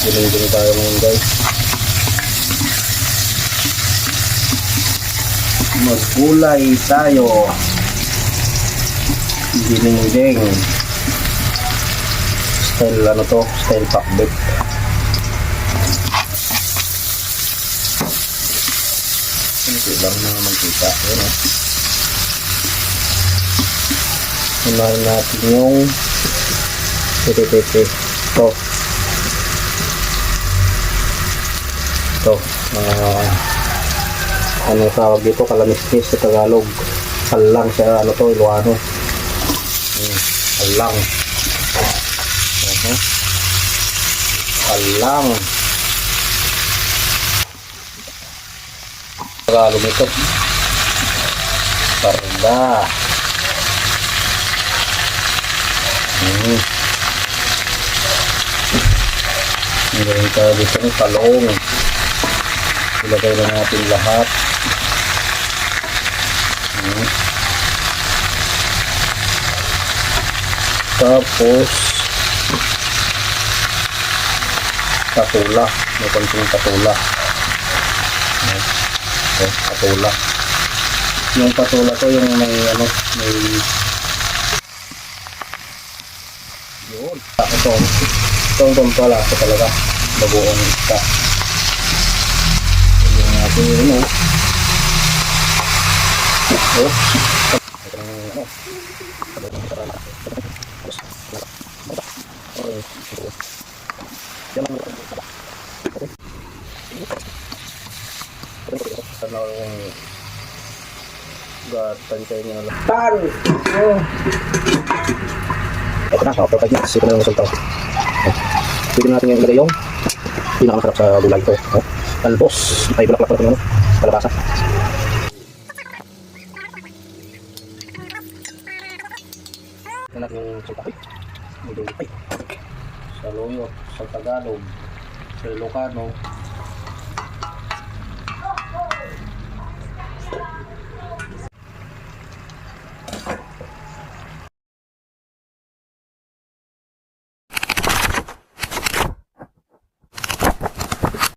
Giling-giling tayo ngayon guys. Maggulay tayo. Giling-giling. Style ano to? Style pakbet. Ito lang na magkita. Ayan o. Unahin natin yung pepe. Ito. Ano tawag dito? Kalamismis sa Tagalog. Kalang siya. Ano to? Ilocano. Kalang. Kalang. Tagalog ito. Parda. Ngayon tayo dito ng talong. Ilagay na natin lahat. Tapos patula. May konting patula. Patula. Yung patula ko yung may ano, may yun. Itong pala ito talaga bagoong isda. Yung natin yun tansay niya lang. Tan! Ito na, perfect na. Ito na yung resulta. Pwede natin yung ilagay yung pinakamasarap sa gulay ito. Albos. Ay, bulaklak pala ito. Kalabasa. Ito natin yung sulta. Ay. Sa Loyo, sa Tagalog, sa Ilocano,